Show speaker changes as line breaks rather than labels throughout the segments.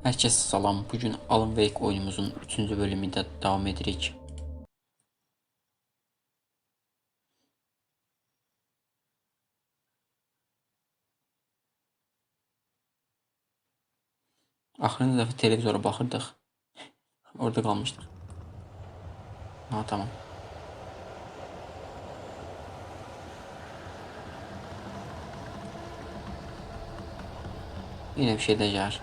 Herkese salam. Bugün Alan Wake oyunumuzun 3. bölümünde devam edirik. Axırıncı dəfə televizora baxırdıq. Orada qalmışdıq. Ha, tamam. Yine bir şey de gəlir.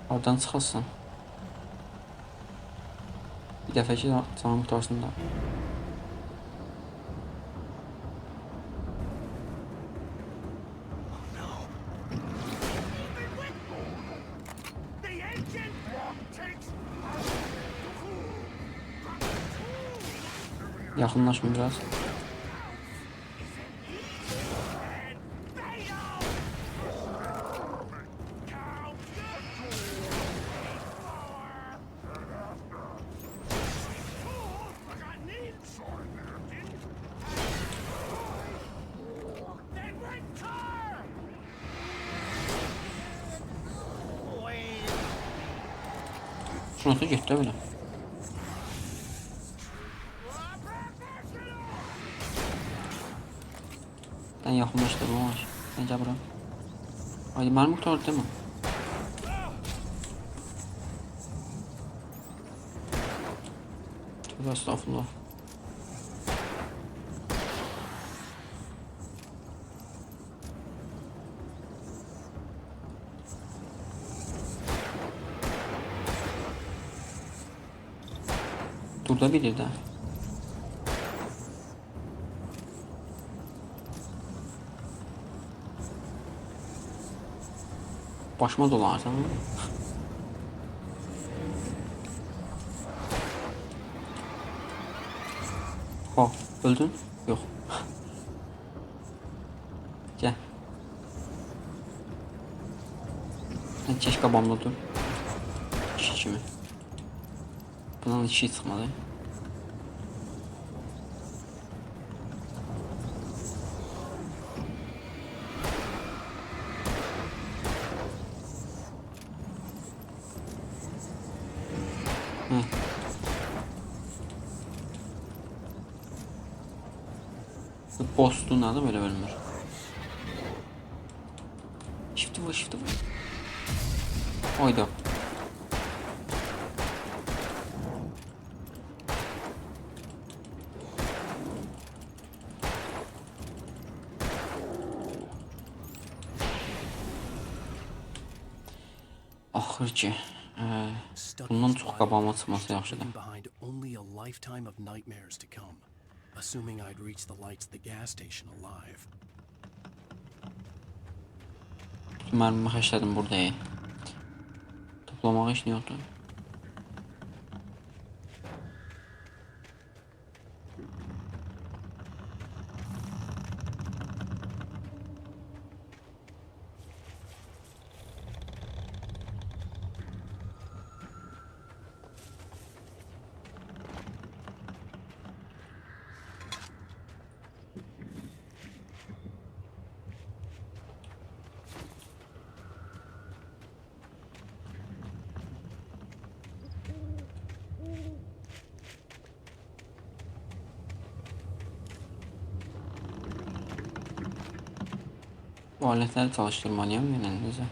Oradan çıxılsın. Bir dəfə ki canım qutarsın da. Yaxınlaşma biraz. Şurası gitti böyle. Ben yakınlaştırdım ama bence bura. Ay mermi kurtardı değil mi? Tövbe estağfurullah. Durabilir de. Başıma dolar tamam mı? Ha, öldün? Yok. Gel. Ben keşke babamla dur. İşi kimi? Bundan hiç şey çıkmadı. Boss'luğuna da böyle bölünür. Shift'i vur, shift'i vur. Oydu. Axır ki, bundan çox qabağıma çıxması yaxşıdır. Assuming I'd reach the lights of the gas station alive. Mermi xəşlədim burada. Toplamağa iş yoxdur. Bu aletleri çalıştırmalıyım yanınıza.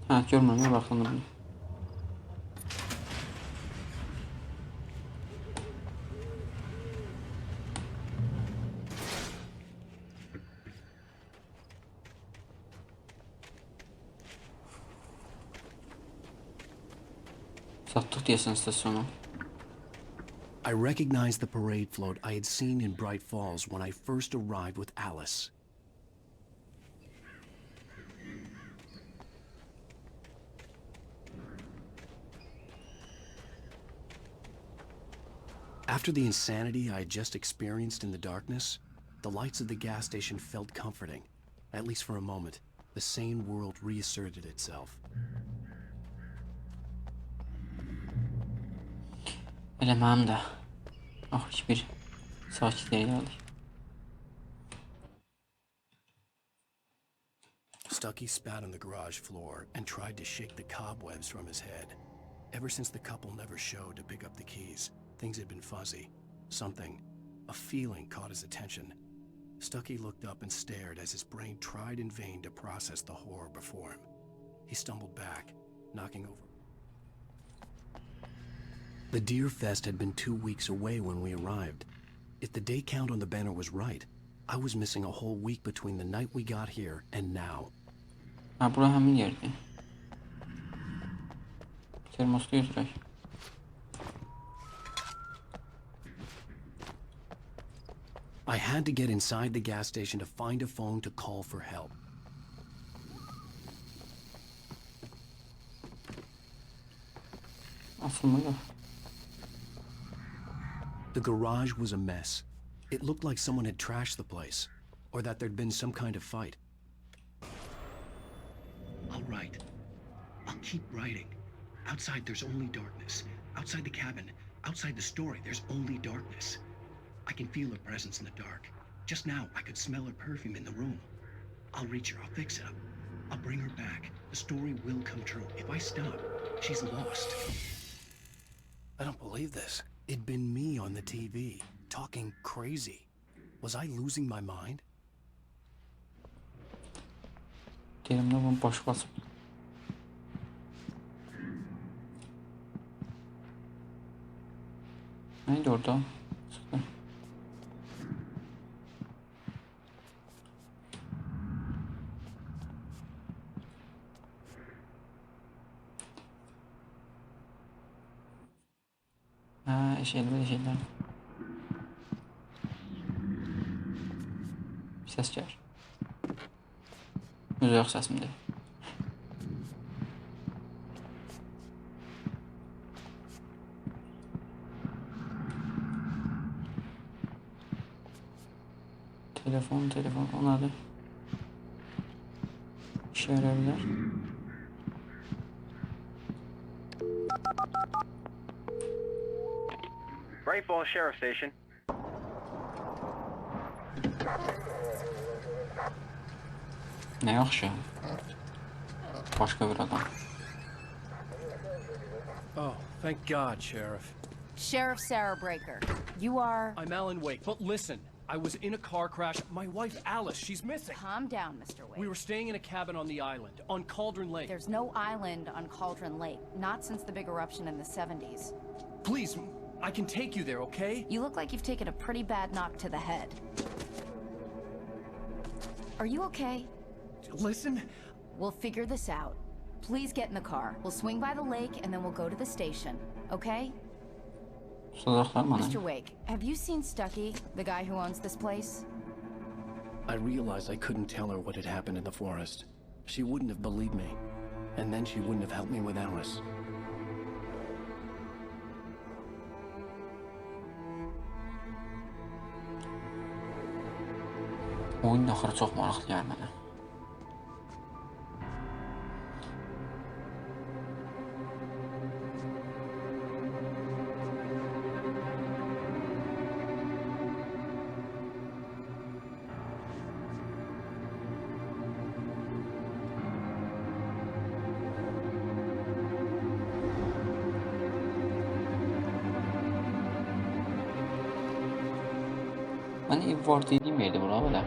Ha, görmürəm, ya baxın bunu. Satdıq deyəsən stasyonu.
I recognized the parade float I had seen in Bright Falls when I first arrived with Alice. After the insanity I had just experienced in the darkness, the lights of the gas station felt comforting. At least for a moment, the sane world reasserted itself.
Elə mənim də. Axır ki bir sakitliyə gəldik.
Stucky spat on the garage floor and tried to shake the cobwebs from his head. Ever since the couple never showed to pick up the keys, things had been fuzzy. Something, a feeling caught his attention. Stucky looked up and stared as his brain tried in vain to process the horror before him. He stumbled back, knocking over. The Deer Fest had been 2 weeks away when we arrived. If the day count on the banner was right, I was missing a whole week between the night we got here and now.
Ha, bura həmin yerdir. Termoslu götürək.
I had to get inside the gas station to find a phone to call for help.
Asılmıyor.
The garage was a mess. It looked like someone had trashed the place, or that there'd been some kind of fight. I'll write. I'll keep writing. Outside there's only darkness. Outside the cabin, outside the story, there's only darkness. I can feel her presence in the dark. Just now, I could smell her perfume in the room. I'll reach her, I'll fix it up. I'll bring her back. The story will come true. If I stop, she's lost. I don't believe this. It'd been me on the TV, talking crazy. Was I losing my mind?
Diyelim de bunu boş basıp. Neydi orada? Sıkı. Ha, şeyler. Ses gəlir. Uzaq səsimdir. Telefon, onları işe yarayabilir.
Bright Falls Sheriff Station.
Ne yaxşı. Başka bir adam.
Oh, thank God, Sheriff.
Sheriff Sarah Breaker. You are...
I'm Alan Wake, but listen. I was in a car crash. My wife, Alice, she's missing.
Calm down, Mr. Wake.
We were staying in a cabin on the island, on Cauldron Lake.
There's no island on Cauldron Lake, not since the big eruption in the 70s.
Please, I can take you there, okay?
You look like you've taken a pretty bad knock to the head. Are you okay?
Listen.
We'll figure this out. Please get in the car. We'll swing by the lake and then we'll go to the station, okay? Mr. Wake, have you seen Stucky, the guy who owns this place?
I realized I couldn't tell her what had happened in the forest. She wouldn't have believed me, and then she wouldn't have helped me with Alice.
Oyunun axırı çox maraqlı gəlir mənə. Mən ev var dediyim yerdə bura belə.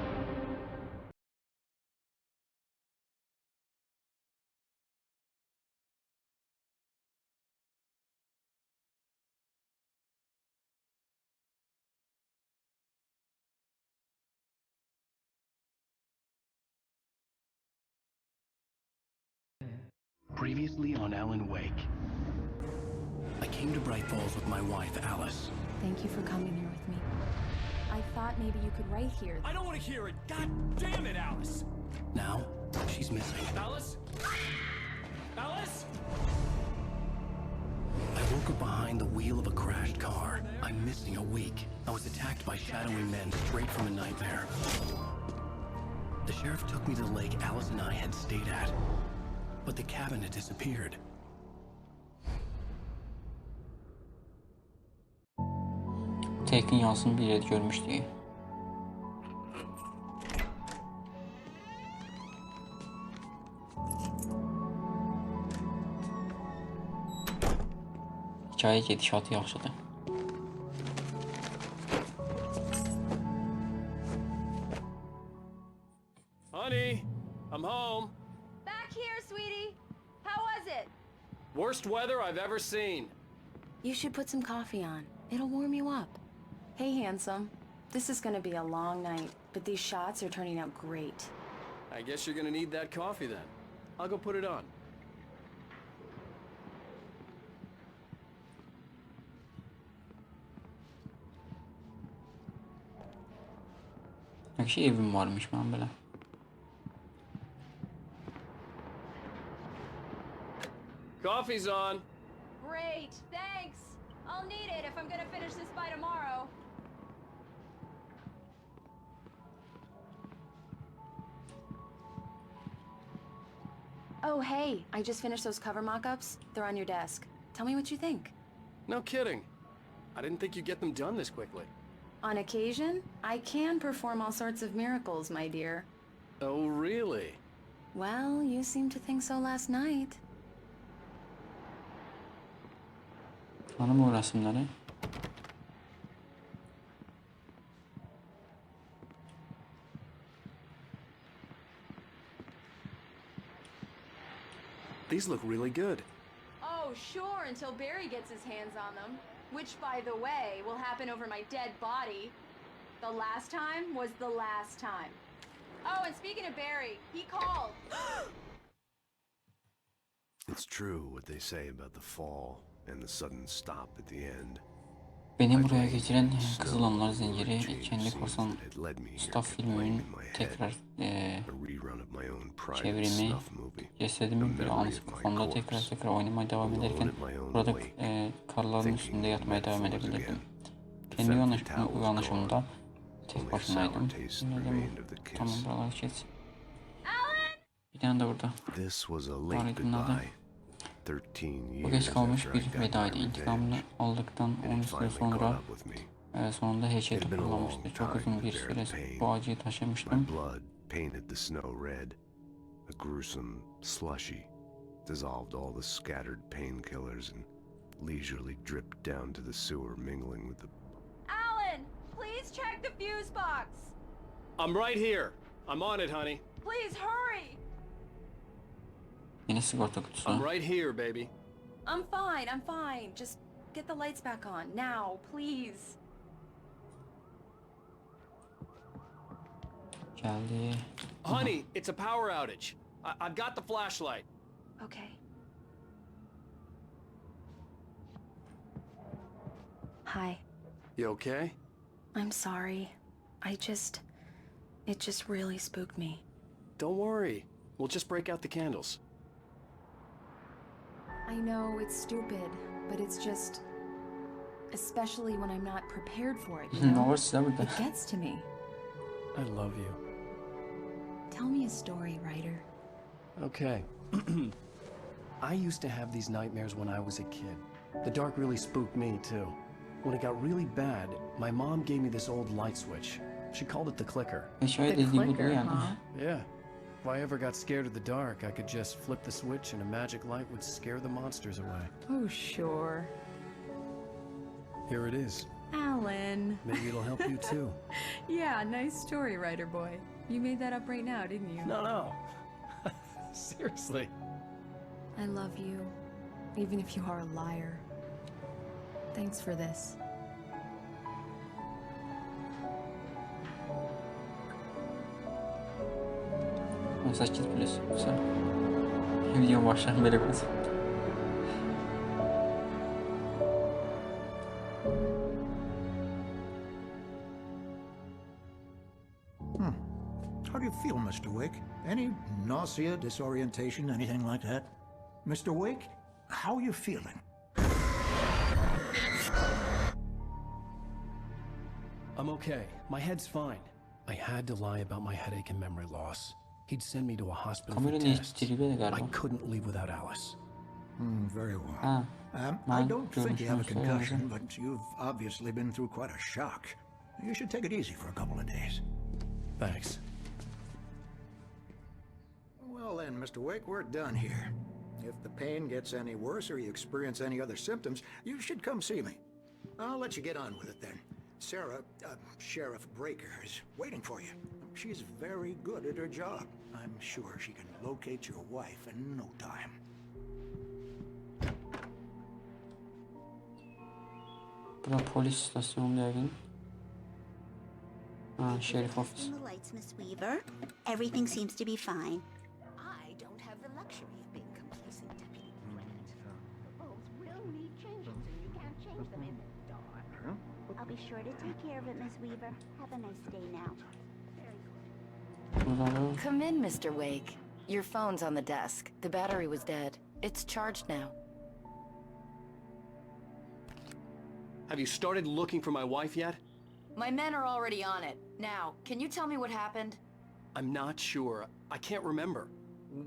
Previously on Alan Wake. I came to Bright Falls with my wife, Alice.
Thank you for coming here with me. I thought maybe you could write here.
I don't want to hear it. God damn it, Alice.
Now, she's missing.
Alice? Alice?
I woke up behind the wheel of a crashed car. I'm missing a week. I was attacked by shadowy men straight from a nightmare. The sheriff took me to the lake Alice and I had stayed at. But the cabin had disappeared.
Tekin yansın bir yerde görmüşdük. Hikayə gedişatı yaxşıdır.
Honey, I'm home.
Back here, sweetie. How was it?
Worst weather I've ever seen.
You should put some coffee on. It'll warm you up. Hey, handsome. This is gonna be a long night, but these shots are turning out great.
I guess you're gonna need that coffee then. I'll go put it on.
Ne şey evim varmış ben böyle.
Coffee's on.
Great, thanks. I'll need it if I'm gonna finish this by tomorrow. Oh, hey, I just finished those cover mock-ups. They're on your desk. Tell me what you think.
No kidding. I didn't think you'd get them done this quickly.
On occasion, I can perform all sorts of miracles, my dear.
Oh, really?
Well, you seemed to think so last night.
Hanım o resimleri.
These look really good.
Oh, sure, until Barry gets his hands on them. Which, by the way, will happen over my dead body. The last time was the last time. Oh, and speaking of Barry, he called.
It's true what they say about the fall and the sudden stop at the end.
Beni buraya getiren Kızıl Anlar Zinciri kendi korsan staff filminin tekrar çevrimi, cesedimi bir anısı kafamda tekrar oynamaya devam ederken burada karların üstünde yatmaya devam edebilirdim. Kendi uyanışımda tek başımaydım. Tamam, buralar geç. Bir tane de burada. Tarihin adı. Bu geç kalmış bir vedaydı. İntikamını aldıktan 13 yıl sonra sonunda her şey toparlanmıştı. Çok uzun bir süre bu acıyı taşımıştım.
A gruesome slushy dissolved all the scattered painkillers and leisurely dripped down to the sewer, mingling with the...
Alan, please check the fuse box.
I'm right here. I'm on it, honey.
Please hurry.
Yine sigorta kutusu.
I'm right here, baby.
I'm fine. Just get the lights back on now, please.
Geldi.
Honey, it's a power outage. I've got the flashlight.
Okay. Hi.
You okay?
I'm sorry. It just really spooked me.
Don't worry. We'll just break out the candles.
I know it's stupid, but it's just... Especially when I'm not prepared for it, you
Ne
know?
var size burada?
It gets to me.
I love you.
Tell me a story, writer.
Okay. I used to have these nightmares when I was a kid. The dark really spooked me, too. When it got really bad, my mom gave me this old light switch. She called it the clicker.
Şöyle dediği budur yani.
Yeah. If I ever got scared of the dark, I could just flip the switch and a magic light would scare the monsters away.
Oh, sure.
Here it is.
Alan.
Maybe it'll help you, too.
Yeah, nice story, writer boy. You made that up right now, didn't you?
No. Seriously.
I love you, even if you are a liar. Thanks for this.
Saç plus. Güzel. Video başlayalım böyle biraz.
How do you feel, Mr. Wake? Any nausea, disorientation, anything like that? Mr. Wake, how are you feeling?
I'm okay. My head's fine. I had to lie about my headache and memory loss. He'd send me to a hospital for
Kameranın
tests.
değiştiriliyor
I
galiba.
couldn't leave without Alice.
Very well.
Ha.
I don't think you have a
görmüşsünüz,
concussion,
söyledim.
but you've obviously been through quite a shock. You should take it easy for a couple of days.
Thanks.
Well then, Mr. Wake, we're done here. If the pain gets any worse or you experience any other symptoms, you should come see me. I'll let you get on with it then. Sarah, Sheriff Breaker, is waiting for you. She's very good at her job. I'm sure she can locate your wife in no time.
Bura polis istasyonu yəqin. Ha, şerif ofis.
The lights, Miss Weaver. Everything seems to be fine. I don't have the luxury of being complacent, Deputy Brent. The bulbs will need changes, and you can't change them in the dark. I'll be sure to take care of it, Miss Weaver. Have a nice day now.
Burada da
Come in, Mr. Wake. Your phone's on the desk. The battery was dead. It's charged now.
Have you started looking for my wife yet?
My men are already on it. Now, can you tell me what happened?
I'm not sure. I can't remember.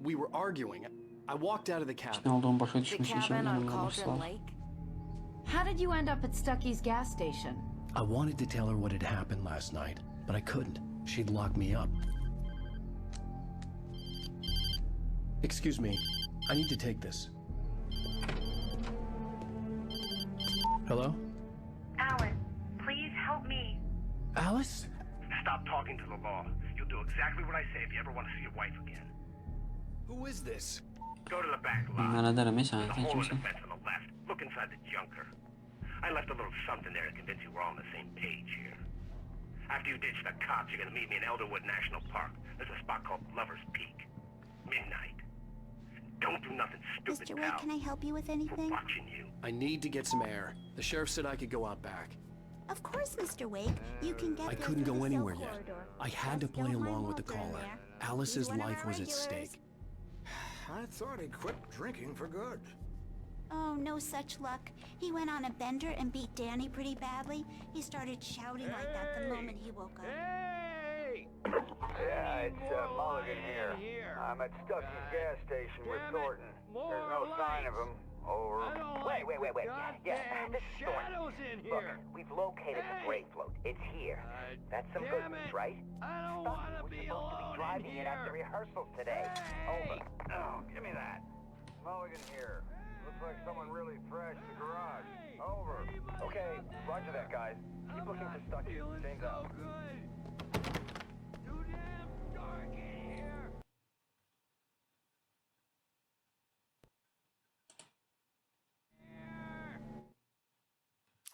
We were arguing. I walked out of the
ne
cabin.
olduğunu başa
The
düşmüş
cabin
işin
on
anlaması
Cauldron
lazım.
Lake?
How did you end up at Stucky's gas station?
I wanted to tell her what had happened last night, but I couldn't. She'd lock me up. Excuse me. I need to take this. Hello?
Alan, please help me.
Alice?
Stop talking to the law. You'll do exactly what I say if you ever want to see your wife again.
Who is this?
Go to the back lot.
Ben ederim ya sen.
There's a
Sen
hole in the
kimsin?
fence on the left. Look inside the junker. I left a little something there to convince you we're all on the same page here. After you ditch the cops, you're gonna meet me in Elderwood National Park. There's a spot called Lover's Peak. Midnight. Don't do nothing stupid,
Mr. Wake,
pal.
can I help you with
We're
anything?
watching you.
I need to get some air. The sheriff said I could go out back.
Of course, Mr. Wake. You can get
I
there
couldn't
through
go
the cell
anywhere yet.
corridor.
I had to
Just
play
don't mind
along with the
Walter in
caller.
there.
Alice's
He's one of
life
our
was at
regulars.
stake.
I thought he quit drinking for good.
Oh, no such luck. He went on a bender and beat Danny pretty badly. He started shouting like that the moment he woke up.
Yeah, it's Mulligan here. I'm at Stucky's gas station with Thornton. There's no sign of him. Over.
Wait. Yeah, this is Thornton. Look, we've located the brake float. It's here. That's some good news, right? Stucky was supposed to be driving it at the rehearsals today. Over.
Oh, give me that. Mulligan here. Looks like someone really thrashed the garage. Over. Okay, roger that, guys. Keep looking for Stucky. Chains out.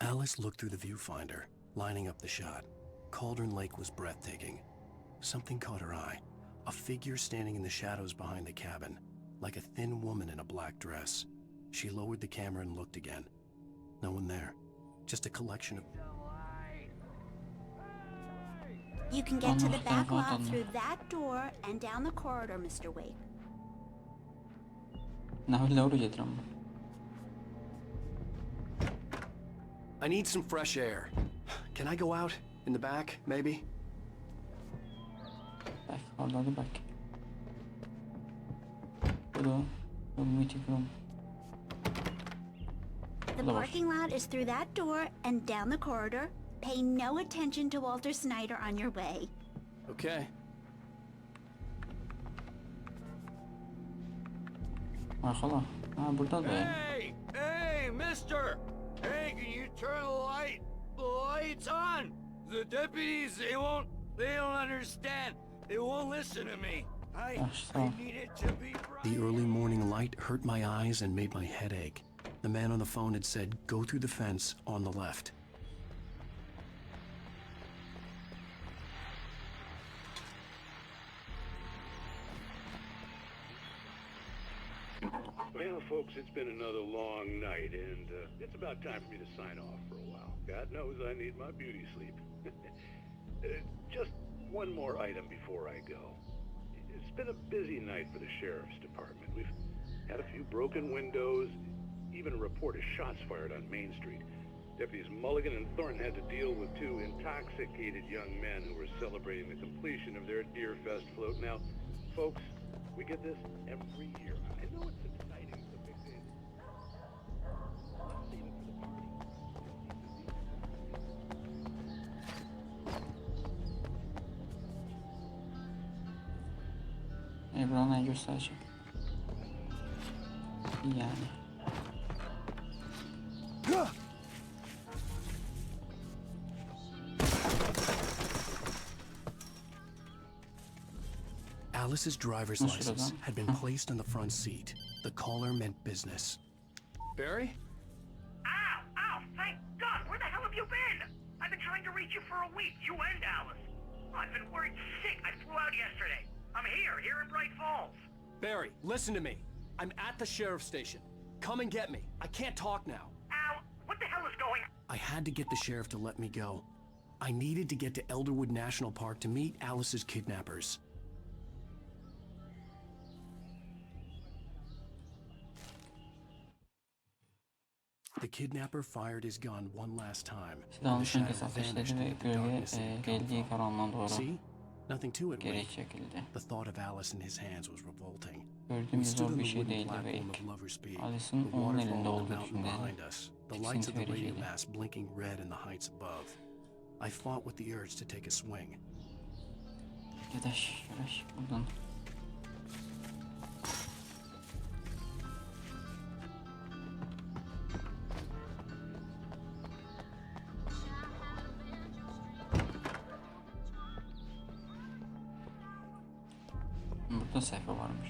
Alice looked through the viewfinder, lining up the shot. Cauldron Lake was breathtaking. Something caught her eye. A figure standing in the shadows behind the cabin, like a thin woman in a black dress. She lowered the camera and looked again. No one there. Just a collection of...
You can get to the back lot through that door and down the corridor, Mr. Wake.
Ne öyle getirəm.
I need some fresh air. Can I go out? In the back, maybe?
Back, orada back. Burada. Meeting room.
The parking lot is through that door and down the corridor. Pay no attention to Walter Snyder on your way.
Okay.
Arkala. Ha burada da.
Hey, mister! Hey, can you turn the lights on? The deputies, they don't understand. They won't listen to me. I need it to be bright.
The early morning light hurt my eyes and made my head ache. The man on the phone had said, go through the fence on the left.
Well, folks, it's been another long night, and it's about time for me to sign off for a while. God knows I need my beauty sleep. Just one more item before I go. It's been a busy night for the Sheriff's Department. We've had a few broken windows, even a report of shots fired on Main Street. Deputies Mulligan and Thornton had to deal with two intoxicated young men who were celebrating the completion of their Deer Fest float. Now, folks, we get this every year. I know it's exciting. It's a big day. Let's save it for the party.
Buna ne gösterecek? Yani.
Alice's driver's license had been placed on the front seat. The caller meant business.
Barry?
Ow! Ow! Thank God! Where the hell have you been? I've been trying to reach you for a week. You and Alice. I've been worried sick. I flew out yesterday. I'm here in Bright Falls.
Barry, listen to me. I'm at the sheriff's station. Come and get me. I can't talk now.
Al, what the hell is going on?
I had to get the sheriff to let me go. I needed to get to Elderwood National Park to meet Alice's kidnappers. The kidnapper fired his gun one last time. The shadow vanished in the darkness and See? Nothing to it, Wade. The thought of Alice in his hands was revolting. We stood on the wooden platform of Lover's Peak. The waterfall on the mountain behind us. The lights of the radio mast blinking red in the heights above. I fought with the urge to take a swing.
Buradan. Burada sayfa varmış.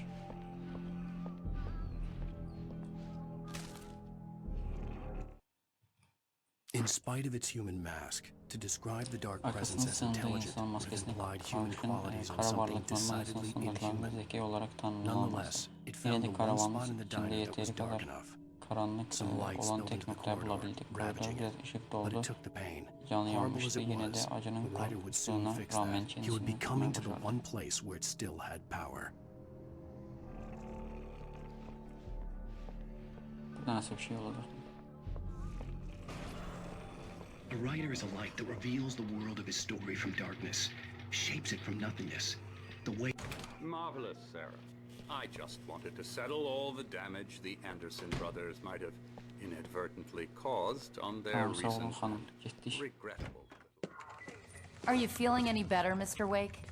In spite of its human mask, to describe the dark presence as intelligent would imply human qualities on something decidedly inhuman. Nonetheless, it found the one spot in the diner that was dark enough. Some lights filled into the corridor, ravaging it, but it took the pain. Horrible as it was, the writer would soon fix that. He would be coming to the one place where it still had power.
Nasıl bir şey olacak?
A writer is a light that reveals the world of his story from darkness, shapes it from nothingness. The way...
Marvelous, Sarah. I just wanted to settle all the damage the Anderson brothers might have inadvertently caused on their recent regrettable...
Are you feeling any better, Mr. Wake?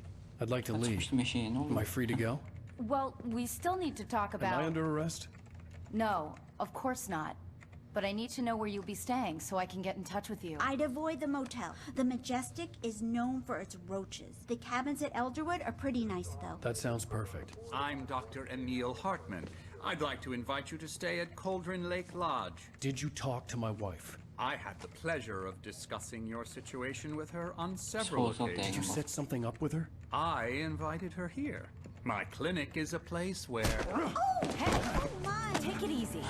I'd like to leave. Am I free to go?
Well, we still need to talk about...
Am I under arrest?
No, of course not. But I need to know where you'll be staying so I can get in touch with you.
I'd avoid the motel. The Majestic is known for its roaches. The cabins at Elderwood are pretty nice, though.
That sounds perfect.
I'm Dr. Emil Hartman. I'd like to invite you to stay at Cauldron Lake Lodge.
Did you talk to my wife?
I had the pleasure of discussing your situation with her on several occasions.
Did you set something up with her?
I invited her here. My clinic is a place where...
Oh, hey! Oh, my! Take it easy.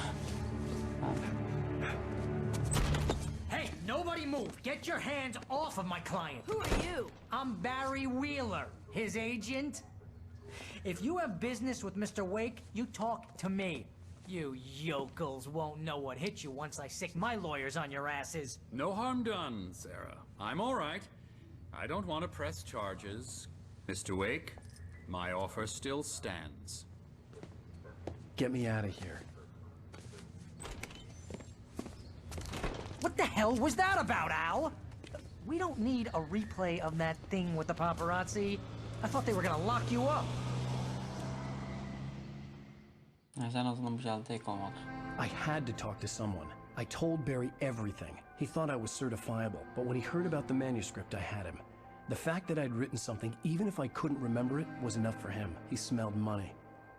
Hey, nobody move! Get your hands off of my client!
Who are you?
I'm Barry Wheeler, his agent. If you have business with Mr. Wake, you talk to me. You yokels won't know what hit you once I sick my lawyers on your asses.
No harm done, Sarah. I'm all right. I don't want to press charges. Mr. Wake, my offer still stands.
Get me out of here.
What the hell was that about, Al? We don't need a replay of that thing with the paparazzi. I thought they were gonna lock you up.
I had to talk to someone. I told Barry everything. He thought I was certifiable, but when he heard about the manuscript, I had him. The fact that I'd written something, even if I couldn't remember it, was enough for him. He smelled money.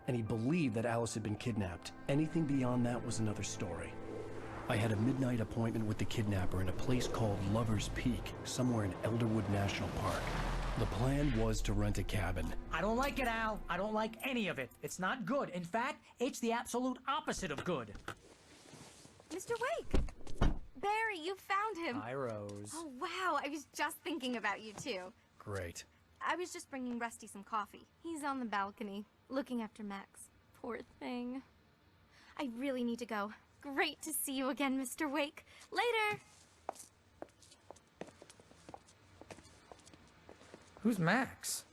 And he believed that Alice had been kidnapped. Anything beyond that was another story. I had a midnight appointment with the kidnapper in a place called Lover's Peak, somewhere in Elderwood National Park. The plan was to rent a cabin.
I don't like it, Al. I don't like any of it. It's not good. In fact, it's the absolute opposite of good.
Mr. Wake! Barry, you found him.
Hi, Rose.
Oh, wow. I was just thinking about you, too.
Great.
I was just bringing Rusty some coffee. He's on the balcony, looking after Max. Poor thing. I really need to go. Great to see you again, Mr. Wake. Later!
Who's Max?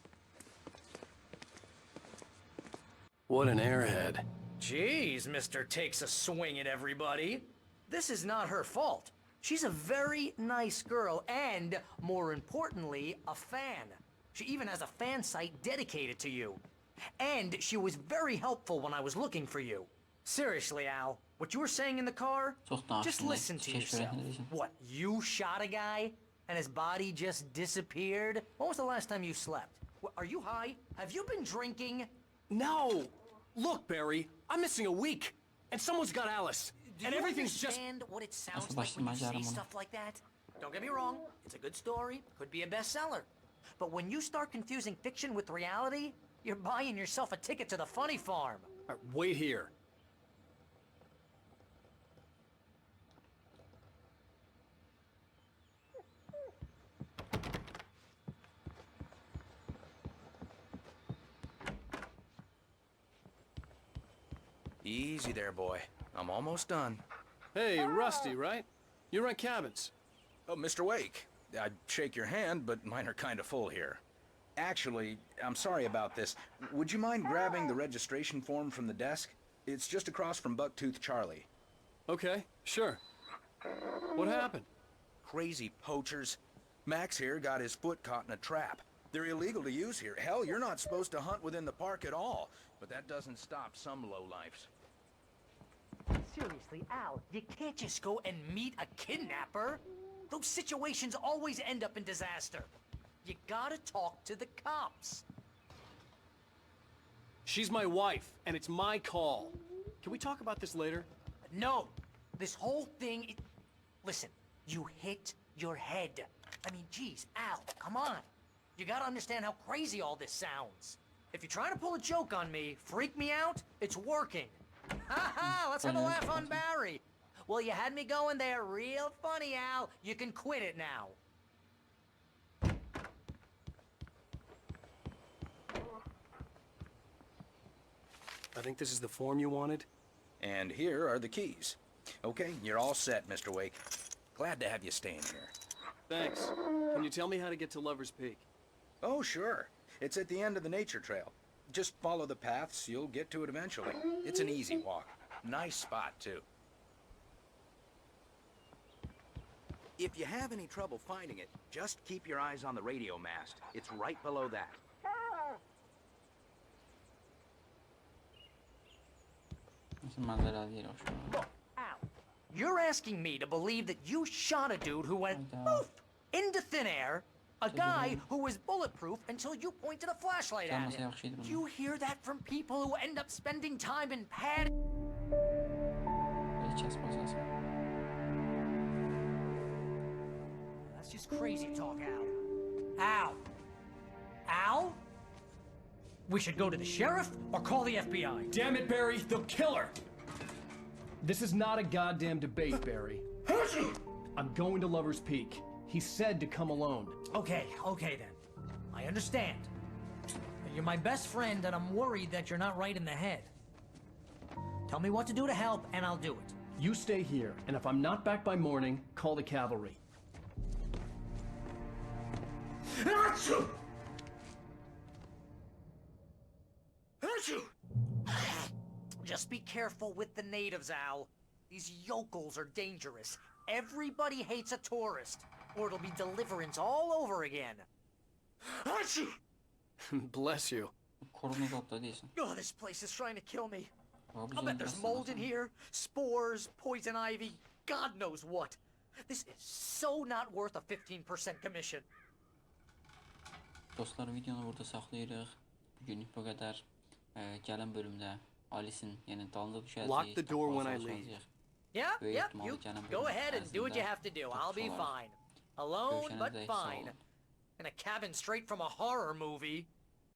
What an airhead.
Jeez, Mr. Takes a swing at everybody. This is not her fault. She's a very nice girl and, more importantly, a fan. She even has a fan site dedicated to you. And she was very helpful when I was looking for you. Seriously, Al, what you were saying in the car? Just listen to yourself. What, you shot a guy? And his body just disappeared? When was the last time you slept? Are you high? Have you been drinking?
No! Look, Barry, I'm missing a week. And someone's got Alice. And everything's just...
Do you understand what it sounds like when you say stuff like that? Don't get me wrong, it's a good story, could be a bestseller. But when you start confusing fiction with reality, you're buying yourself a ticket to the funny farm.
All right, wait here.
Easy there, boy. I'm almost done.
Hey, Rusty, right? You rent cabins.
Oh, Mr. Wake. I'd shake your hand, but mine are kind of full here. Actually, I'm sorry about this. Would you mind grabbing the registration form from the desk? It's just across from Bucktooth Charlie.
Okay, sure. What happened?
Crazy poachers. Max here got his foot caught in a trap. They're illegal to use here. Hell, you're not supposed to hunt within the park at all. But that doesn't stop some lowlifes.
Seriously, Al, you can't just go and meet a kidnapper. Those situations always end up in disaster. You gotta talk to the cops.
She's my wife, and it's my call. Can we talk about this later?
No. This whole thing... Listen, you hit your head. I mean, geez, Al, come on. You gotta understand how crazy all this sounds. If you're trying to pull a joke on me, freak me out, it's working. Ha ha, let's have a laugh on Barry. Well, you had me going there real funny, Al. You can quit it now.
I think this is the form you wanted.
And here are the keys. Okay, you're all set, Mr. Wake. Glad to have you staying here.
Thanks. Can you tell me how to get to Lover's Peak?
Oh, sure. It's at the end of the nature trail. Just follow the paths, you'll get to it eventually. It's an easy walk. Nice spot, too. If you have any trouble finding it, just keep your eyes on the radio mast. It's right below that.
Look, Al, you're asking me to believe that you shot a dude who went poof into thin air, a guy who was bulletproof until you pointed a flashlight at him. You hear that from people who end up spending time in pad... That's just crazy talk, Al. Al! Al? We should go to the sheriff or call the FBI.
Damn it, Barry, they'll kill her! This is not a goddamn debate, Barry. I'm going to Lover's Peak. He said to come alone.
Okay then. I understand. You're my best friend, and I'm worried that you're not right in the head. Tell me what to do to help, and I'll do it.
You stay here, and if I'm not back by morning, call the cavalry.
Achoo! Just be careful with the natives, Al. These yokels are dangerous. Everybody hates a tourist, or it'll be deliverance all over again.
Bless you.
Oh, this place is trying to kill me. I'll bet there's mold in here, spores, poison ivy, God knows what. This is so not worth a 15% commission.
Dostlar, videonu burada saxlayırıq. Bugünlük bu qədər. Gələn bölümdə Alice'in, yəni dalında düşəcəyik.
Lock the door when I leave.
Yep, you go ahead and do what you have to do. I'll be fine. Alone, but fine. in a cabin straight from a horror movie.